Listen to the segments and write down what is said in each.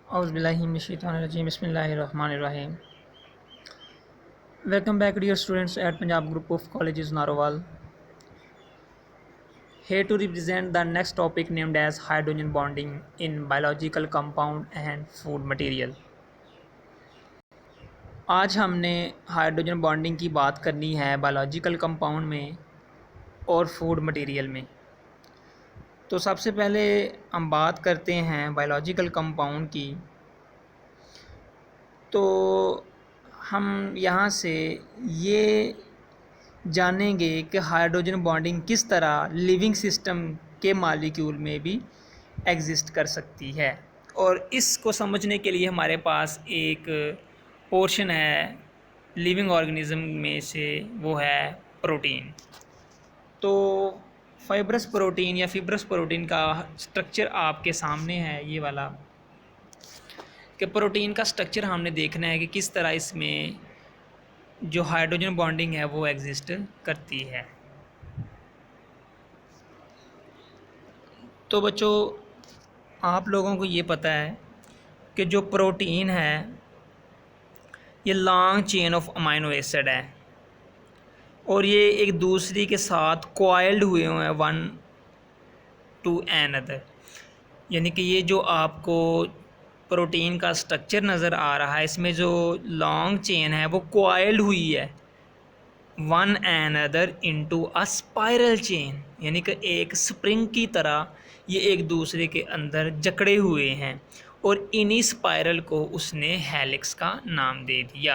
Auzubillahiminash-shaytanir-rajeem. Bismillahir-rahmanir-rahim. Welcome back, dear students at Punjab Group of Colleges, Narowal. Here to represent the next topic named as hydrogen bonding in biological compound and food material. आज हमने hydrogen bonding की बात करनी है biological compound में और food material में। तो सबसे पहले हम बात करते हैं बायोलॉजिकल कंपाउंड की। तो हम यहाँ से ये जानेंगे कि हाइड्रोजन बॉन्डिंग किस तरह लिविंग सिस्टम के मालिक्यूल में भी एग्जिस्ट कर सकती है, और इसको समझने के लिए हमारे पास एक पोर्शन है लिविंग ऑर्गेनिज्म में से, वो है प्रोटीन। तो फाइब्रस प्रोटीन या फिब्रस प्रोटीन का स्ट्रक्चर आपके सामने है, ये वाला कि प्रोटीन का स्ट्रक्चर हमने देखना है कि किस तरह इसमें जो हाइड्रोजन बॉन्डिंग है वो एग्जिस्ट करती है। तो बच्चों, आप लोगों को ये पता है कि जो प्रोटीन है ये long chain of amino acid है, और ये एक दूसरे के साथ कॉइल्ड हुए हुए हैं वन टू अनदर। यानी कि ये जो आपको प्रोटीन का स्ट्रक्चर नज़र आ रहा है, इसमें जो लॉन्ग चेन है वो कॉइल्ड हुई है one another into a spiral chain, यानी कि एक स्प्रिंग की तरह ये एक दूसरे के अंदर जकड़े हुए हैं, और इन्हीं स्पाइरल को उसने हेलिक्स का नाम दे दिया।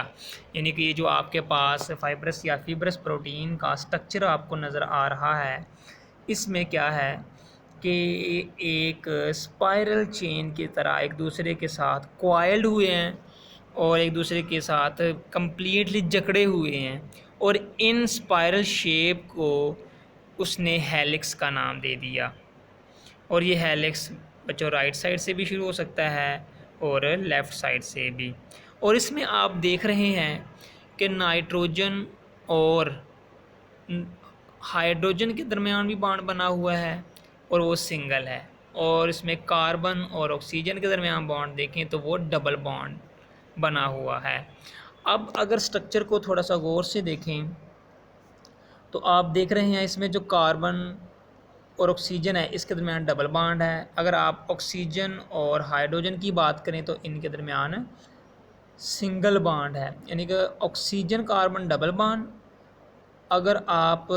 यानी कि ये जो आपके पास फाइब्रस या फिब्रस प्रोटीन का स्ट्रक्चर आपको नज़र आ रहा है, इसमें क्या है कि एक स्पाइरल चेन की तरह एक दूसरे के साथ कॉइल्ड हुए हैं और एक दूसरे के साथ कंप्लीटली जकड़े हुए हैं, और इन स्पाइरल शेप को उसने हेलिक्स का नाम दे दिया। और ये हेलिक्स बच्चों राइट साइड से भी शुरू हो सकता है और लेफ़्ट साइड से भी। और इसमें आप देख रहे हैं कि नाइट्रोजन और हाइड्रोजन के दरमियान भी बॉन्ड बना हुआ है और वो सिंगल है, और इसमें कार्बन और ऑक्सीजन के दरमियान बॉन्ड देखें तो वो डबल बॉन्ड बना हुआ है। अब अगर स्ट्रक्चर को थोड़ा सा गौर से देखें तो आप देख रहे हैं इसमें जो कार्बन और ऑक्सीजन है इसके दरमियान डबल बॉन्ड है। अगर आप ऑक्सीजन और हाइड्रोजन की बात करें तो इनके दरमियान सिंगल बॉन्ड है, यानी कि ऑक्सीजन कार्बन डबल बॉन्ड। अगर आप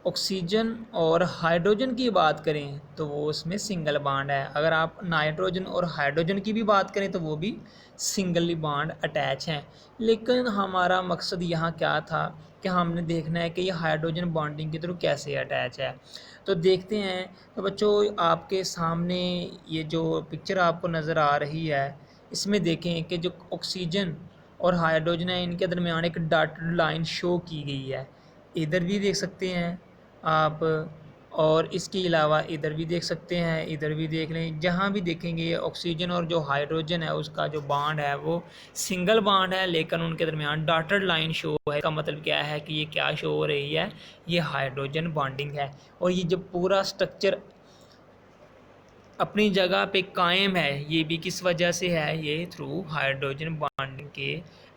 ऑक्सीजन और हाइड्रोजन की बात करें तो वो उसमें सिंगल बॉन्ड है। अगर आप नाइट्रोजन और हाइड्रोजन की भी बात करें तो वो भी सिंगल बॉन्ड अटैच हैं। लेकिन हमारा मकसद यहाँ क्या था कि हमने देखना है कि ये हाइड्रोजन बॉन्डिंग के थ्रू कैसे अटैच है। तो देखते हैं। तो बच्चों, आपके सामने ये जो पिक्चर आपको नज़र आ रही है, इसमें देखें कि जो ऑक्सीजन और हाइड्रोजन है इनके दरमियान एक डॉटेड लाइन शो की गई है। इधर भी देख सकते हैं आप, और इसके अलावा इधर भी देख सकते हैं, इधर भी देख लें। जहाँ भी देखेंगे ये ऑक्सीजन और जो हाइड्रोजन है उसका जो बॉन्ड है वो सिंगल बॉन्ड है, लेकिन उनके दरमियान डॉटेड लाइन शो है। का मतलब क्या है कि ये क्या शो हो रही है, ये हाइड्रोजन बॉन्डिंग है। और ये जो पूरा स्ट्रक्चर अपनी जगह पे कायम है, ये भी किस वजह से है, ये थ्रू हाइड्रोजन बॉन्डिंग के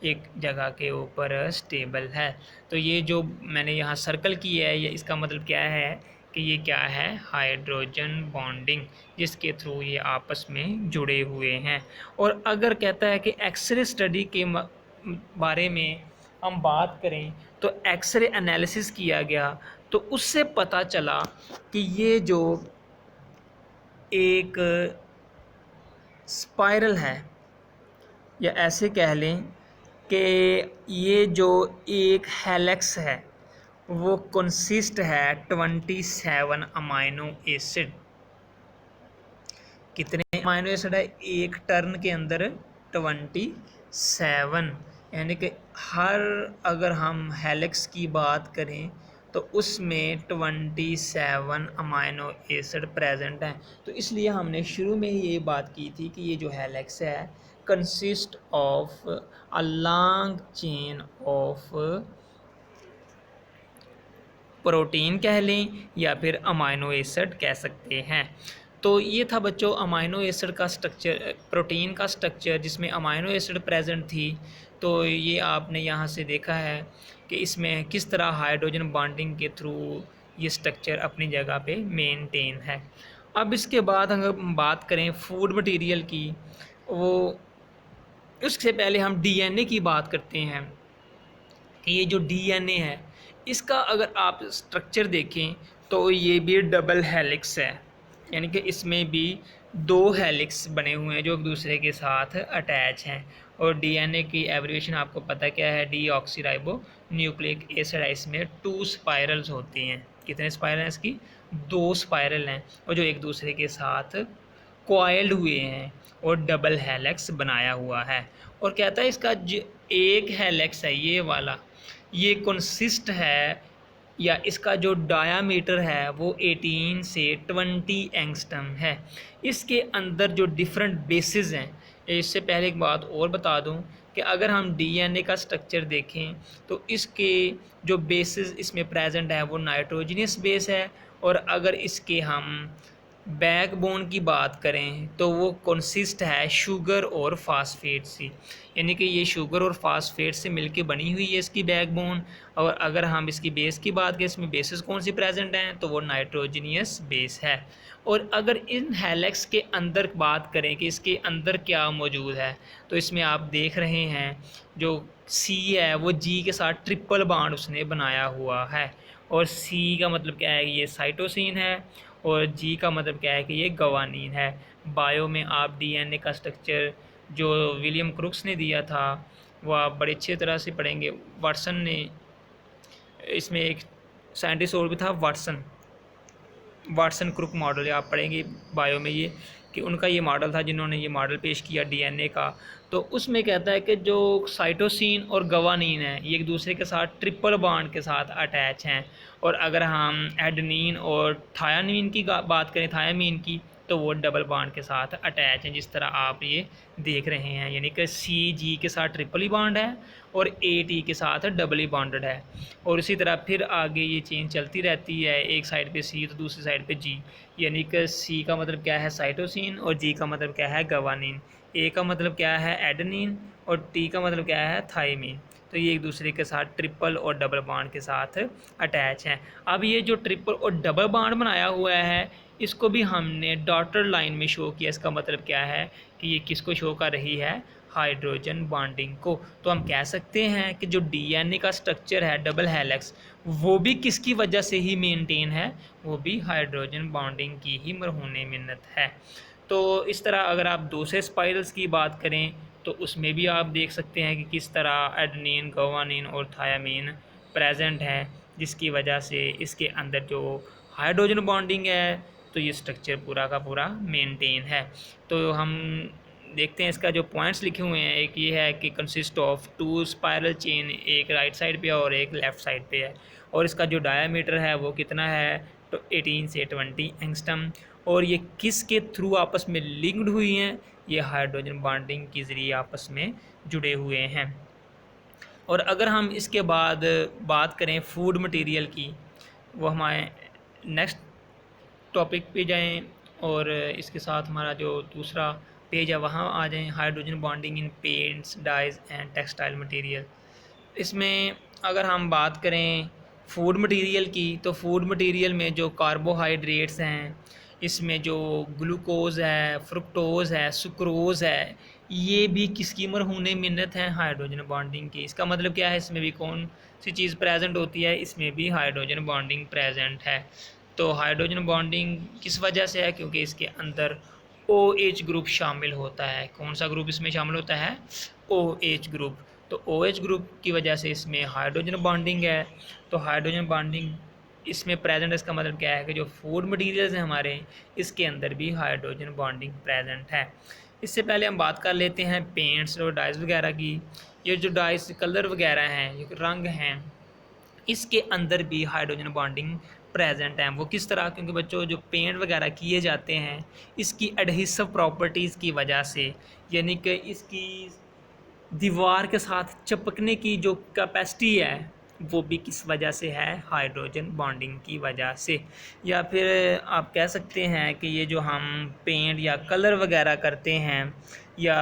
एक जगह के ऊपर स्टेबल है। तो ये जो मैंने यहाँ सर्कल की है, ये इसका मतलब क्या है कि ये क्या है, हाइड्रोजन बॉन्डिंग, जिसके थ्रू ये आपस में जुड़े हुए हैं। और अगर कहता है कि एक्सरे स्टडी के बारे में हम बात करें तो एक्सरे एनालिसिस किया गया तो उससे पता चला कि ये जो एक स्पाइरल है, या ऐसे कह लें कि ये जो एक हेलिक्स है वो कंसिस्ट है 27 अमाइनो एसिड। कितने अमाइनो एसिड है एक टर्न के अंदर? 27। यानी कि हर अगर हम हेलिक्स की बात करें तो उसमें 27 अमाइनो एसिड प्रेजेंट हैं। तो इसलिए हमने शुरू में ही ये बात की थी कि ये जो हेलिक्स है consist of a long chain of protein कह लें या फिर अमाइनो एसिड कह सकते हैं। तो ये था बच्चों अमाइनो एसिड का स्ट्रक्चर, प्रोटीन का स्ट्रक्चर जिसमें अमाइनो एसिड प्रेजेंट थी। तो ये आपने यहाँ से देखा है कि इसमें किस तरह हाइड्रोजन बॉन्डिंग के थ्रू ये स्ट्रक्चर अपनी जगह पे मेंटेन है। अब इसके बाद अगर हम बात करें फूड मटेरियल की, वो उससे पहले हम डीएनए की बात करते हैं कि ये जो डीएनए है इसका अगर आप स्ट्रक्चर देखें तो ये भी डबल हेलिक्स है, यानी कि इसमें भी 2 हेलिक्स बने हुए हैं जो एक दूसरे के साथ अटैच हैं। और डीएनए की एब्रिविएशन आपको पता क्या है, डीऑक्सीराइबो न्यूक्लिक एसिड है। इसमें 2 स्पाइरल्स होती हैं। कितने स्पाइरल हैं इसकी? 2 स्पाइरल हैं और जो एक दूसरे के साथ कॉइल्ड हुए हैं और डबल हेलिक्स बनाया हुआ है। और कहता है इसका जो एक हेलिक्स है ये वाला, ये कंसिस्ट है या इसका जो डायामीटर है वो 18 से 20 एंगस्ट्रम है। इसके अंदर जो डिफरेंट बेसिस हैं, इससे पहले एक बात और बता दूं कि अगर हम डीएनए का स्ट्रक्चर देखें तो इसके जो बेसिस इसमें प्रेजेंट है वो नाइट्रोजनियस बेस है। और अगर इसके हम बैकबोन की बात करें तो वो कंसिस्ट है शुगर और फास्फेट से, यानी कि ये शुगर और फास्फेट से मिलके बनी हुई है इसकी बैकबोन। और अगर हम इसकी बेस की बात करें, इसमें बेसिस कौन सी प्रेजेंट हैं, तो वो नाइट्रोजनियस बेस है। और अगर इन हेलिक्स के अंदर बात करें कि इसके अंदर क्या मौजूद है, तो इसमें आप देख रहे हैं जो सी है वो जी के साथ ट्रिपल बॉन्ड उसने बनाया हुआ है। और सी का मतलब क्या है, ये साइटोसिन है। और जी का मतलब क्या है कि ये गवानीन है। बायो में आप डीएनए का स्ट्रक्चर जो विलियम क्रुक्स ने दिया था वो आप बड़े अच्छी तरह से पढ़ेंगे। वाटसन ने, इसमें एक साइंटिस्ट और भी था वाटसन क्रुक मॉडल, आप पढ़ेंगे बायो में ये कि उनका ये मॉडल था जिन्होंने ये मॉडल पेश किया डीएनए का। तो उसमें कहता है कि जो साइटोसिन और गवानीन है ये एक दूसरे के साथ ट्रिपल बॉन्ड के साथ अटैच हैं। और अगर हम एडेनिन और थायामीन की बात करें, थायामीन की, तो वो डबल बॉन्ड के साथ अटैच हैं जिस तरह आप ये देख रहे हैं। यानी कि सी जी के साथ ट्रिपली बॉन्ड है और ए टी के साथ डबली बॉन्डेड है। और इसी तरह फिर आगे ये चेन चलती रहती है, एक साइड पे सी तो दूसरी साइड पे जी। यानी कि सी का मतलब क्या है, साइटोसिन, और जी का मतलब क्या है, गवानीन। ए का मतलब क्या है, एडेनिन, और टी का मतलब क्या है, थायमीन। तो ये एक दूसरे के साथ ट्रिपल और डबल बॉन्ड के साथ अटैच हैं। अब ये जो ट्रिपल और डबल बॉन्ड बनाया हुआ है इसको भी हमने डॉटेड लाइन में शो किया। इसका मतलब क्या है कि ये किसको शो कर रही है, हाइड्रोजन बॉन्डिंग को। तो हम कह सकते हैं कि जो डीएनए का स्ट्रक्चर है डबल हेलिक्स, वो भी किसकी वजह से ही मेंटेन है, वो भी हाइड्रोजन बॉन्डिंग की ही मरहून मिन्नत है। तो इस तरह अगर आप दूसरे स्पाइरल्स की बात करें तो उसमें भी आप देख सकते हैं कि किस तरह एडेनिन, गवानीन और थायामीन प्रेजेंट हैं, जिसकी वजह से इसके अंदर जो हाइड्रोजन बॉन्डिंग है तो ये स्ट्रक्चर पूरा का पूरा मेंटेन है। तो हम देखते हैं इसका जो पॉइंट्स लिखे हुए हैं, एक ये है कि कंसिस्ट ऑफ 2 स्पाइरल चेन, एक राइट साइड पे और एक लेफ़्ट साइड पे है। और इसका जो डायामीटर है वो कितना है, तो 18 से 20 एंगस्ट्रम। और ये किस के थ्रू आपस में लिंक्ड हुई हैं, ये हाइड्रोजन बॉन्डिंग के ज़रिए आपस में जुड़े हुए हैं। और अगर हम इसके बाद बात करें फूड मटेरियल की, वो हमारे नेक्स्ट टॉपिक पे जाएं और इसके साथ हमारा जो दूसरा पेज है वहाँ आ जाएं, hydrogen bonding in paints, dyes and textile material. इसमें अगर हम बात करें फूड मटेरियल की, तो फूड मटेरियल में जो कार्बोहाइड्रेट्स हैं, इसमें जो ग्लूकोज है, फ्रुक्टोज है, सुक्रोज है, ये भी किसकी मरहून मिन्नत है, हाइड्रोजन बॉन्डिंग की। इसका मतलब क्या है, इसमें भी कौन सी चीज़ प्रेजेंट होती है, इसमें भी हाइड्रोजन बॉन्डिंग प्रेजेंट है। तो हाइड्रोजन बॉन्डिंग किस वजह से है, क्योंकि इसके अंदर OH ग्रुप शामिल होता है। कौन सा ग्रुप इसमें शामिल होता है, OH ग्रुप। तो OH ग्रुप की वजह से इसमें हाइड्रोजन बॉन्डिंग है। तो हाइड्रोजन बॉन्डिंग इसमें प्रेजेंट, इसका मतलब क्या है कि जो फूड मटेरियल्स हैं हमारे, इसके अंदर भी हाइड्रोजन बॉन्डिंग प्रेजेंट है। इससे पहले हम बात कर लेते हैं पेंट्स और डाइज वगैरह की। ये जो डाइज कलर वगैरह हैं, ये रंग हैं, इसके अंदर भी हाइड्रोजन बॉन्डिंग प्रेजेंट है। वो किस तरह, क्योंकि बच्चों जो पेंट वगैरह किए जाते हैं इसकी एडहेसिव प्रॉपर्टीज़ की वजह से, यानी कि इसकी दीवार के साथ चिपकने की जो कैपेसिटी है वो भी किस वजह से है, हाइड्रोजन बॉन्डिंग की वजह से। या फिर आप कह सकते हैं कि ये जो हम पेंट या कलर वगैरह करते हैं या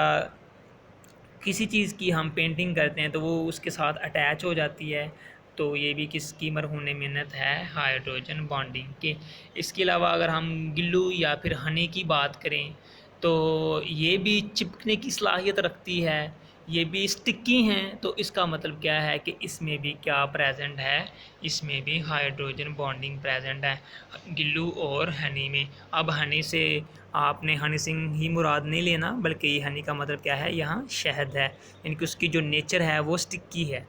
किसी चीज़ की हम पेंटिंग करते हैं तो वो उसके साथ अटैच हो जाती है, तो ये भी किसकी मरहून मिन्नत है, हाइड्रोजन बॉन्डिंग के। इसके अलावा अगर हम गिल्लू या फिर हनी की बात करें तो ये भी चिपकने की सलाहियत रखती है, ये भी स्टिकी हैं, तो इसका मतलब क्या है कि इसमें भी क्या प्रेजेंट है, इसमें भी हाइड्रोजन बॉन्डिंग प्रेजेंट है गिल्लू और हनी में। अब हनी से आपने हनी सिंह ही मुराद नहीं लेना, बल्कि ये हनी का मतलब क्या है, यहाँ शहद है, यानी कि उसकी जो नेचर है वो स्टिकी है।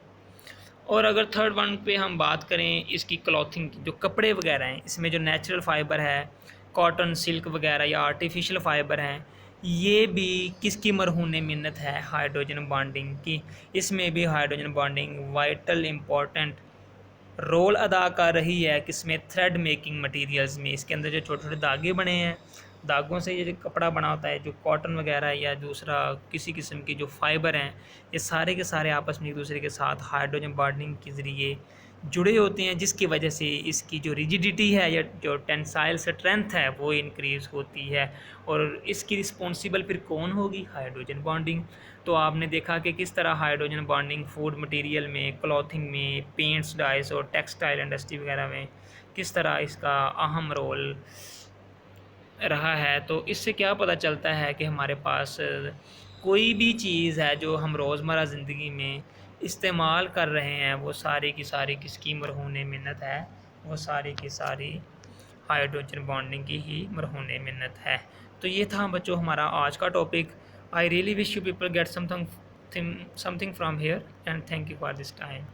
और अगर थर्ड वन पे हम बात करें इसकी क्लॉथिंग की, जो कपड़े वगैरह हैं इसमें जो नेचुरल फाइबर है, कॉटन, सिल्क वगैरह या आर्टिफिशियल फाइबर हैं, ये भी किसकी मरहून मिन्नत है, हाइड्रोजन बॉन्डिंग की। इसमें भी hydrogen bonding vital important role अदा कर रही है किसमें, थ्रेड मेकिंग मटेरियल्स में। इसके अंदर जो छोटे छोटे धागे बने हैं, धागों से ये जो कपड़ा बना होता है, जो कॉटन वगैरह या दूसरा किसी किस्म की जो फाइबर हैं, ये सारे के सारे आपस में एक दूसरे के साथ हाइड्रोजन बॉन्डिंग के ज़रिए जुड़े होते हैं, जिसकी वजह से इसकी जो रिजिडिटी है या जो टेंसाइल स्ट्रेंथ है वो इंक्रीज़ होती है। और इसकी रिस्पॉन्सिबल फिर कौन होगी, हाइड्रोजन बॉन्डिंग। तो आपने देखा कि किस तरह हाइड्रोजन बॉन्डिंग फूड मटेरियल में, क्लॉथिंग में, पेंट्स, डाइस और टेक्सटाइल इंडस्ट्री वगैरह में किस तरह इसका अहम रोल रहा है। तो इससे क्या पता चलता है कि हमारे पास कोई भी चीज़ है जो हम रोज़मर्रा ज़िंदगी में इस्तेमाल कर रहे हैं, वो सारी की सारी किसकी मरहून मिन्नत है, वो सारी की सारी हाइड्रोजन बॉन्डिंग की ही मरहून मिन्नत है। तो ये था बच्चों हमारा आज का topic. I really wish you people get something from here and thank you for this time.